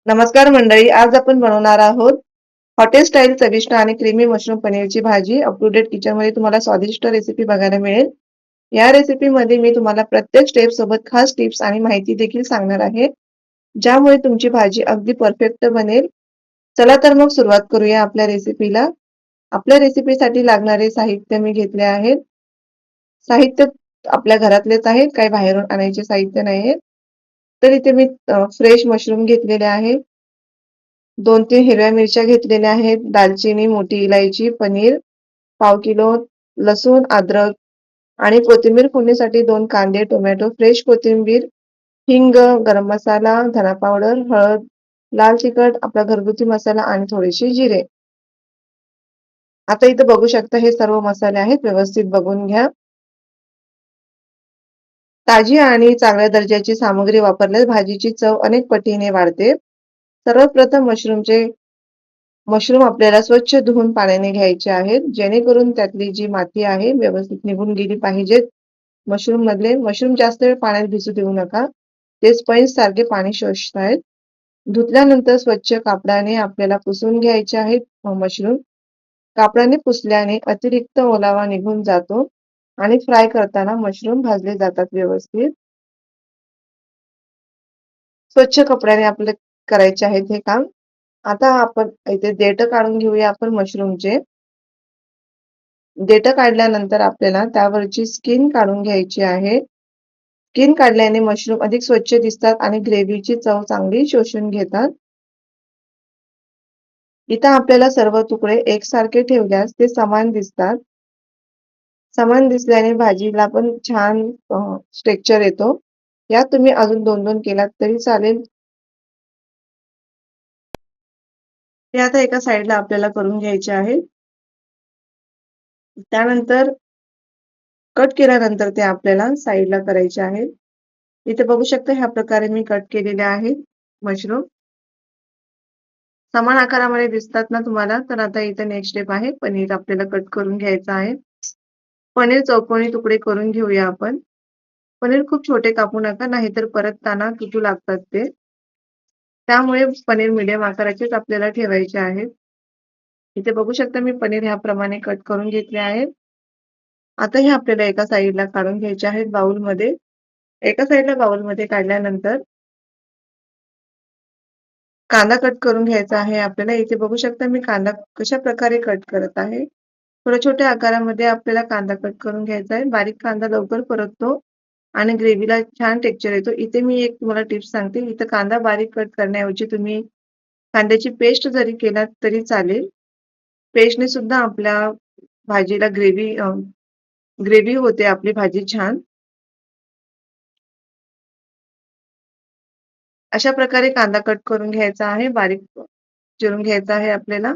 नमस्कार मंडळी, आज आपण बनवणार आहोत हॉटेल स्टाईल चविष्ट आणि क्रीमी मशरूम पनीरची भाजी. अप टू डेट किचनमध्ये तुम्हाला स्वादिष्ट रेसिपी बघायला मिळेल. या रेसिपीमध्ये मी तुम्हाला प्रत्येक स्टेप सोबत खास टिप्स आणि माहिती देखील सांगणार आहे, ज्यामुळे तुमची भाजी अगदी परफेक्ट बनेल. चला तर मग सुरुवात करूया आपल्या रेसिपीला. आपल्या रेसिपीसाठी लागणारे साहित्य मी घेतले आहेत. साहित्य आपल्या घरातलेच आहेत, काही बाहेरून आणायचे साहित्य नाहीये. तर इथे मी फ्रेश मशरूम घेतलेले आहे. 2-3 हिरव्या मिरच्या घेतलेल्या आहेत, दालचिनी, मोठी इलायची, पनीर, पाव किलो लसूण, अद्रक आणि कोथिंबीर फोडणीसाठी 2 कांदे, टोमॅटो, फ्रेश कोथिंबीर, हिंग, गरम मसाला, धना पावडर, हळद, लाल तिखट, आपला घरगुती मसाला आणि थोडेसे जिरे. आता इथं बघू शकता हे सर्व मसाले आहेत, व्यवस्थित बघून घ्या. ताजी आणि चांगल्या दर्जाची सामग्री वापरल्यास भाजीची चव अनेक पटीने वाढते. सर्वप्रथम मशरूम आपल्याला स्वच्छ धुवून पाण्याने घ्यायचे आहेत, जेणेकरून त्यातली जी माती आहे व्यवस्थित निघून गेली पाहिजे. मशरूम जास्त वेळ पाण्यात भिजू देऊ नका. ते स्पंज सारखे पाणी शोषतायत. धुतल्यानंतर स्वच्छ कापडाने आपल्याला पुसून घ्यायचे आहेत मशरूम. कापडाने पुसल्याने अतिरिक्त ओलावा निघून जातो आणि फ्राय करताना मशरूम भाजले जातात व्यवस्थित. स्वच्छ कपड्याने आपले करायचे आहेत हे काम. आता आपण इथे देठ काढून घेऊया आपण मशरूमचे. देठ काढल्यानंतर आपल्याला त्यावरची स्किन काढून घ्यायची आहे. स्किन काढल्याने मशरूम अधिक स्वच्छ दिसतात आणि ग्रेव्हीची चव चांगली शोषून घेतात. इथं आपल्याला सर्व तुकडे एकसारखे ठेवल्यास ते समान दिसतात. समान दिसल्याने भाजीला पण छान टेक्स्चर येतो. यात तुम्ही अजून 2-2 केलात तरी चालेल. हे आता एका साईडला आपल्याला करून घ्यायचे आहे. त्यानंतर कट केल्यानंतर ते आपल्याला साईडला करायचे आहे. इथे बघू शकता ह्या प्रकारे मी कट केलेले आहेत मशरूम. समान आकारामध्ये दिसतात ना तुम्हाला? तर आता इथे नेक्स्ट स्टेप आहे. पनीर आपल्याला कट करून घ्यायचं आहे. पनीर चौकोनी तुकडे करून घेऊया आपण. पनीर खूप छोटे कापू नका, नाहीतर परतताना तुटू लागतात ते. त्यामुळे पनीर मीडियम आकाराचेच आपल्याला ठेवायचे आहेत. इथे बघू शकता मी पनीर ह्याप्रमाणे कट करून घेतले आहेत. आता हे आपल्याला एका साईडला काढून घ्यायचे आहेत बाउलमध्ये. एका साईडला बाउलमध्ये काढल्यानंतर कांदा कट करून घ्यायचा आहे आपल्याला. इथे बघू शकता मी कांदा कशाप्रकारे कट करत आहे. थोड्या छोट्या आकारामध्ये आपल्याला कांदा कट करून घ्यायचा आहे. बारीक कांदा लवकर परततो आणि ग्रेव्हीला छान टेक्स्चर येतो. इथे मी एक तुम्हाला टिप्स सांगते. इथं कांदा बारीक कट करण्याऐवजी तुम्ही कांद्याची पेस्ट जरी केलात तरी चालेल. पेस्टने सुद्धा आपल्या भाजीला ग्रेव्ही होते आपली भाजी छान. अशा प्रकारे कांदा कट करून घ्यायचा आहे. बारीक चिरून घ्यायचा आहे आपल्याला.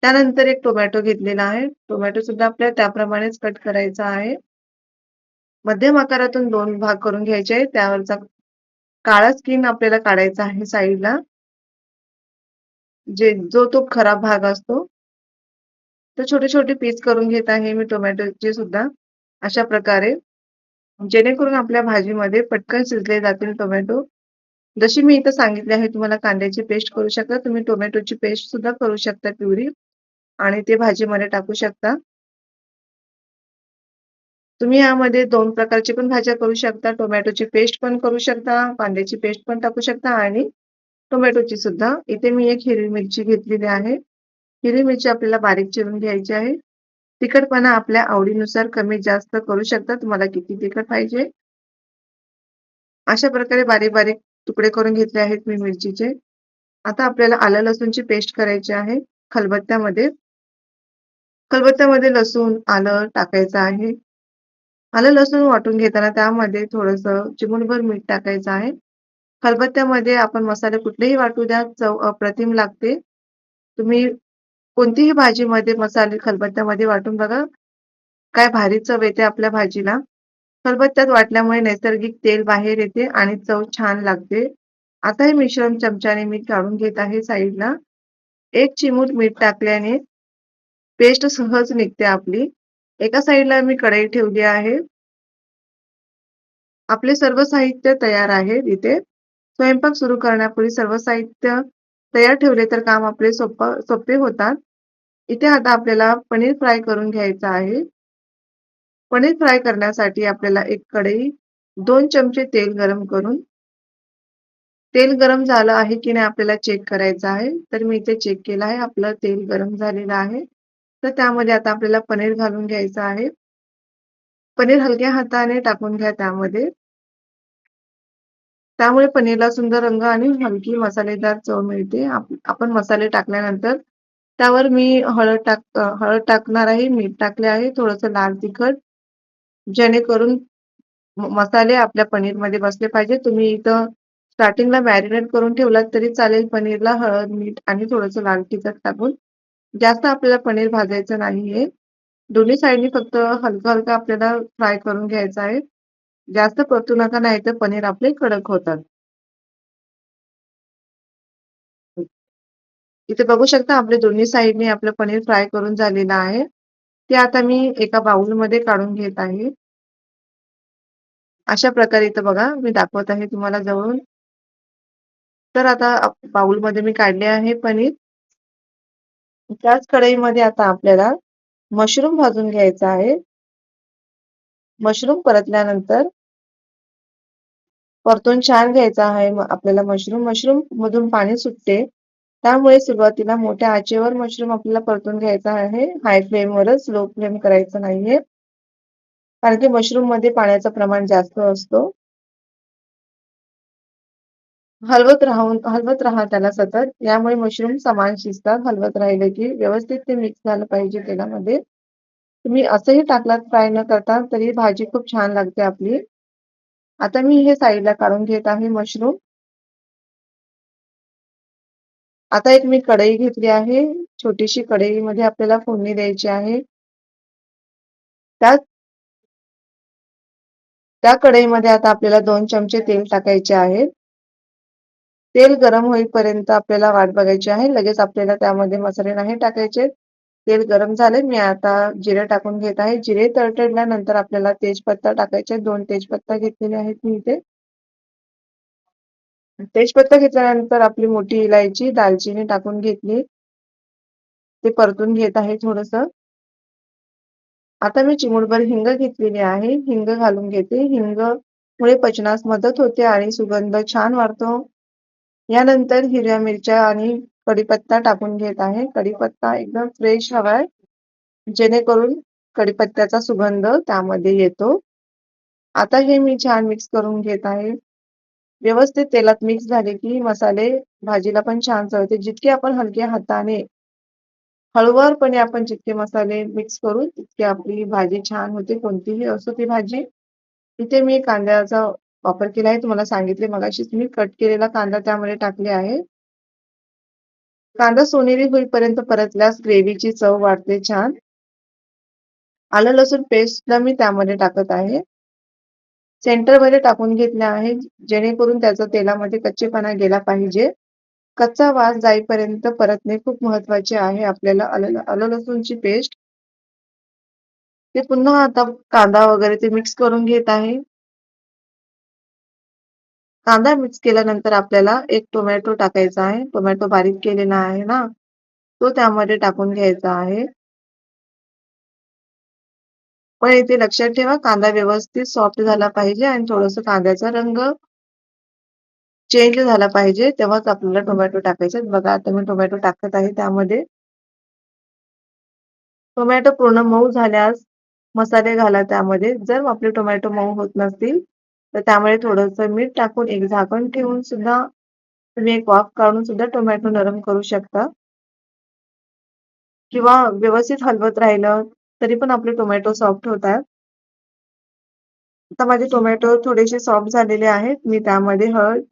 त्यानंतर एक टोमॅटो घेतलेला आहे. टोमॅटो सुद्धा आपल्याला त्याप्रमाणेच कट करायचा आहे. मध्यम आकारातून 2 भाग करून घ्यायचे आहेत. त्यावरचा काळा स्किन आपल्याला काढायचा आहे साईडला. जो तो खराब भाग असतो. तर छोटे-छोटे पीस करून घेत आहे मी टोमॅटोचे सुद्धा अशा प्रकारे. जेणेकरून आपल्या भाजीमध्ये पटकन शिजले जातील टोमॅटो. जशी मी इथं सांगितले आहे तुम्हाला कांद्याची पेस्ट करू शकता. तुम्ही टोमॅटोची पेस्ट सुद्धा करू शकता प्युरी आणि ते भाजीमध्ये टाकू शकता. तुम्ही यामध्ये 2 प्रकारची पण भाज्या करू शकता. टोमॅटोची पेस्ट पण करू शकता, कांद्याची पेस्ट पण टाकू शकता आणि टोमॅटोची सुद्धा. इथे मी एक हिरवी मिरची घेतलेली आहे. हिरवी मिरची आपल्याला बारीक चिरून घ्यायची आहे. तिखटपणा आपल्या आवडीनुसार कमी जास्त करू शकता. तुम्हाला किती तिखट पाहिजे. अशा प्रकारे बारीक-बारीक तुकडे करून घेतले आहेत मी मिरचीचे. आता आपल्याला आलं लसूणची पेस्ट करायची आहे खलबत्त्यामध्ये. खलबत्त्यामध्ये लसूण, आलं टाकायचं आहे. आलं लसूण वाटून घेताना त्यामध्ये थोडंसं चिमूटभर मीठ टाकायचं आहे. खलबत्त्यामध्ये आपण मसाले कुठलेही वाटू द्या, चव अप्रतिम लागते. तुम्ही कोणतीही भाजीमध्ये मसाले खलबत्त्यामध्ये वाटून बघा, काय भारी चव येते आपल्या भाजीला. खलबत्त्यात वाटल्यामुळे नैसर्गिक तेल बाहेर येते आणि चव छान लागते. आता हे मिश्रण चमच्याने मी काढून घेत आहे साईडला. 1 चिमूट मीठ टाकल्याने पेस्ट सहज निघते आपली. एका साईडला मी कढई ठेवली आहे. आपले सर्व साहित्य तयार आहे इथे. स्वयंपाक सुरू करण्यापूर्वी सर्व साहित्य तयार ठेवले तर काम आपले सोपे होतात. इथे आता आपल्याला पनीर फ्राय करून घ्यायचं आहे. पनीर फ्राय करण्यासाठी आपल्याला एक कढई, 2 चमचे तेल गरम करून तेल गरम झालं आहे की नाही आपल्याला चेक करायचं आहे. तर मी इथे चेक केलं आहे. आपलं तेल गरम झालेलं आहे. तर त्यामध्ये आता आपल्याला पनीर घालून घ्यायचं आहे. पनीर हलक्या हाताने टाकून घ्या त्यामध्ये. त्यामुळे पनीरला सुंदर रंग आणि हलकी मसालेदार चव मिळते. आपण मसाले टाकल्यानंतर त्यावर मी हळद टाकणार आहे, मीठ टाकले आहे, थोडंसं लाल तिखट जेणेकरून मसाले आपल्या पनीरमध्ये बसले पाहिजे. तुम्ही इथं स्टार्टिंगला मॅरिनेट करून ठेवलात तरी चालेल पनीरला हळद, मीठ आणि थोडंसं लाल तिखट टाकून. जास्त आपल्याला पनीर भाजायचं नाहीये. दोन्ही साइडनी फक्त हलकं-हलकं आपल्याला फ्राय करून घ्यायचं आहे. जास्त परतू नका नाहीतर पनीर आपले कडक होतात. इथे बघू शकता आपले दोन्ही साइडनी आपलं पनीर फ्राय करून झालेलं आहे. ते आता मी एका बाउलमध्ये काढून घेत आहे. अशा प्रकारे इथं बघा मी दाखवत आहे तुम्हाला जवळून. तर आता बाउलमध्ये मी काढले आहे पनीर. त्याच कढईमध्ये आता आपल्याला मशरूम भाजून घ्यायचा आहे. मशरूम परतल्यानंतर परतून छान घ्यायचा आहे आपल्याला मशरूम. मशरूम मधून पाणी सुटते. त्यामुळे सुरुवातीला मोठ्या आचेवर मशरूम आपल्याला परतून घ्यायचा आहे. हाय फ्लेमवरच, लो फ्लेम करायचं नाहीये. कारण की मशरूममध्ये पाण्याचं प्रमाण जास्त असतो. हलवत राहा त्याला सतत. यामुळे मशरूम समान शिजतात. हलवत राहिले की व्यवस्थित ते मिक्स झालं पाहिजे तेलामध्ये. तुम्ही असंही टाकलात फ्राय न करता तरी भाजी खूप छान लागते आपली. आता मी हे साईडला काढून घेत आहे मशरूम. आता एक मी कढई घेतली आहे. छोटीशी कढईमध्ये आपल्याला फोडणी द्यायची आहे. त्या त्या कढईमध्ये आता आपल्याला 2 चमचे तेल टाकायचे आहे. तेल गरम होईपर्यंत आपल्याला वाट बघायची आहे. लगेच आपल्याला त्यामध्ये मसाले नाही टाकायचे. तेल गरम झाले. मी आता जिरे टाकून घेत आहे. जिरे तडतडल्यानंतर आपल्याला तेजपत्ता टाकायचे. 2 तेजपत्ता घेतलेले आहेत मी इथे. तेजपत्ता घेतल्यानंतर आपली मोठी इलायची, दालचिनी टाकून घेतली. ते परतून घेत आहे थोडंसं. आता मी चिमूटभर हिंग घेतलेली आहे. हिंग घालून घेते. हिंगमुळे पचनास मदत होते आणि सुगंध छान वाढतो. यानंतर हिरव्या मिरच्या आणि कढीपत्ता टाकून घेत आहे. कढीपत्ता एकदम फ्रेश हवाय, जेणेकरून कढीपत्त्याचा सुगंध त्यामध्ये येतो. आता हे मी छान मिक्स करून घेत आहे. व्यवस्थित तेलात मिक्स झाले की मसाले भाजीला पण छान चव येते. जितके आपण हलक्या हाताने हळुवारपणे आपण जितके मसाले मिक्स करू तितकी आपली भाजी छान होते. कोणतीही असो ती भाजी. इथे मी कांद्याचा वापर केला आहे. तुम्हाला सांगितले मगाशीच मी कट केलेला कांदा त्यामध्ये टाकले आहे. कांदा सोनेरी होईपर्यंत परतल्यास ग्रेव्हीची चव वाढते छान. आलं लसूण पेस्टला मी त्यामध्ये टाकत आहे. सेंटरमध्ये टाकून घेतले आहे, जेणेकरून त्याचा तेलामध्ये कच्चेपणा गेला पाहिजे. कच्चा वास जाईपर्यंत परतणे खूप महत्त्वाचे आहे. आपल्याला आलं लसूणची पेस्ट ते पुन्हा आता कांदा वगैरे ते मिक्स करून घेत आहे. कांदा मिक्स केल्यानंतर आपल्याला एक टोमॅटो टाकायचा आहे. टोमॅटो बारीक केलेला आहे ना, तो त्यामध्ये टाकून घ्यायचा आहे. पण इथे लक्षात ठेवा कांदा व्यवस्थित सॉफ्ट झाला पाहिजे आणि थोडंसं कांद्याचा रंग चेंज झाला पाहिजे, तेव्हाच आपल्याला टोमॅटो टाकायचे. बघा आता मी टोमॅटो टाकत आहे त्यामध्ये. टोमॅटो पूर्ण मऊ झाल्यास मसाले घाला त्यामध्ये. जर आपले टोमॅटो मऊ होत नसतील, तर त्यामध्ये थोडंसं मीठ टाकून एक झाकण ठेवून सुद्धा तुम्ही एक वाफ काढून सुद्धा टोमॅटो नरम करू शकता. किंवा व्यवस्थित हलवत राहिलं तरी पण आपले टोमॅटो सॉफ्ट होतात. आता माझे टोमॅटो थोडेसे सॉफ्ट झालेले आहेत. मी त्यामध्ये हळद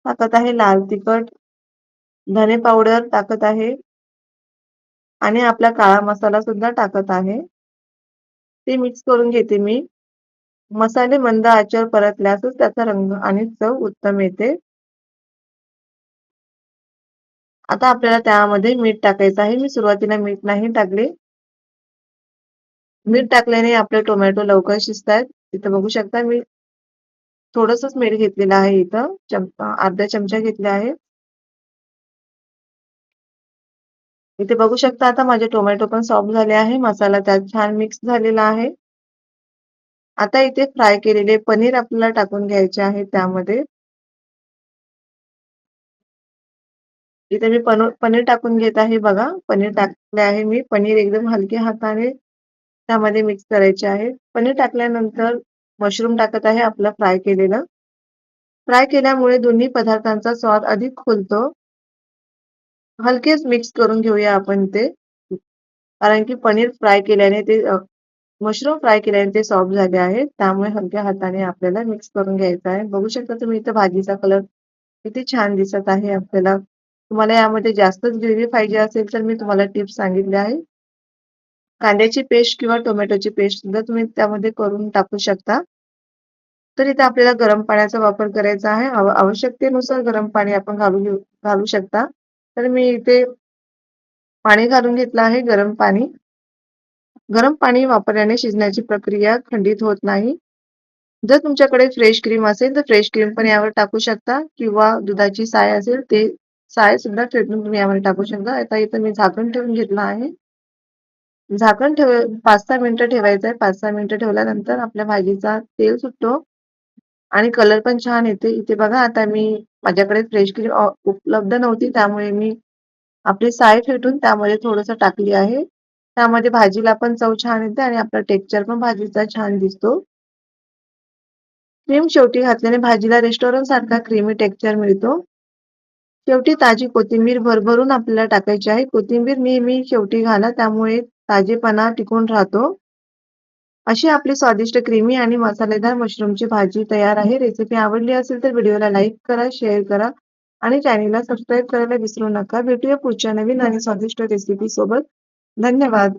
टाकत आहे, लाल तिखट, धने पावडर टाकत आहे आणि आपला काळा मसाला सुद्धा टाकत आहे. ते मिक्स करून घेते मी. मसाले मंद आचेवर परतल्यासच त्याचा रंग आणि चव उत्तम येते. आता आपल्याला त्यामध्ये मीठ टाकायचं आहे. मी सुरुवातीला मीठ नाही टाकले. मीठ टाकल्याने आपले टोमॅटो लवकर शिजतात. इथे बघू शकता मी थोडंसंच मीठ घेतलेलं आहे इथं. अर्धा चमचा घेतले आहे. इथे बघू शकता आता माझे टोमॅटो पण सॉफ्ट झाले आहे. मसाला त्यात छान मिक्स झालेला आहे. आता इथे फ्राय केलेले पनीर आपल्याला टाकून घ्यायचे आहे त्यामध्ये. इथे मी पनीर टाकून घेत आहे बघा. पनीर टाकले आहे मी. पनीर एकदम हलक्या हाताने त्यामध्ये मिक्स करायचे आहे. पनीर टाकल्यानंतर मशरूम टाकत आहे आपलं फ्राय केलेलं. फ्राय केल्यामुळे दोन्ही पदार्थांचा स्वाद अधिक खुलतो. हलकेच मिक्स करून घेऊया आपण ते. कारण की पनीर फ्राय केल्याने ते मशरूम फ्राय केल्याने ते सॉफ्ट झाले आहेत. त्यामुळे हलक्या हाताने आपल्याला मिक्स करून घ्यायचं आहे. बघू शकता तुम्ही इथं भाजीचा कलर किती छान दिसत आहे आपल्याला. तुम्हाला यामध्ये जास्तच ग्रेव्ही पाहिजे असेल तर मी तुम्हाला टिप्स सांगितले आहे. कांद्याची पेस्ट किंवा टोमॅटोची पेस्ट सुद्धा तुम्ही त्यामध्ये करून टाकू शकता. तर इथे आपल्याला गरम पाण्याचा वापर करायचा आहे. आवश्यकतेनुसार गरम पाणी आपण घालू शकता. तर मी इथे पाणी घालून घेतलं आहे गरम पाणी. गरम पाणी वापरल्याने शिजण्याची प्रक्रिया खंडित होत नाही. जर तुमच्याकडे फ्रेश क्रीम असेल तर फ्रेश क्रीम पण यावर टाकू शकता किंवा दुधाची साय असेल ते साय सुद्धा फेटून तुम्ही यामध्ये टाकू शकता. आता इथं मी झाकण ठेवून घेतलं आहे. झाकण 5-6 मिनिटं ठेवायचं आहे. 5-6 मिनिटं ठेवल्यानंतर आपल्या भाजीचा तेल सुटतो आणि कलर पण छान येते. इथे बघा आता मी माझ्याकडे फ्रेश क्रीम उपलब्ध नव्हती त्यामुळे मी आपली साय फेटून त्यामध्ये थोडंसं टाकली आहे. त्यामध्ये भाजीला पण चव छान येते आणि आपला टेक्स्चर पण भाजीचा छान दिसतो. क्रीम शेवटी घातल्याने भाजीला रेस्टॉरंट सारखा क्रीमी टेक्स्चर मिळतो. शेवटी ताजी कोथिंबीर भरभरून आपल्याला टाकायची आहे. कोथिंबीर नेहमी शेवटी घाला त्यामुळे ताजेपणा टिकून राहतो. अशी आपली स्वादिष्ट क्रीमी आणि मसालेदार मशरूमची भाजी तयार आहे. रेसिपी आवडली असेल तर व्हिडिओला लाईक करा, शेअर करा आणि चॅनेलला सबस्क्राईब करायला विसरू नका. भेटूया पुढच्या नवीन आणि स्वादिष्ट रेसिपी सोबत. धन्यवाद.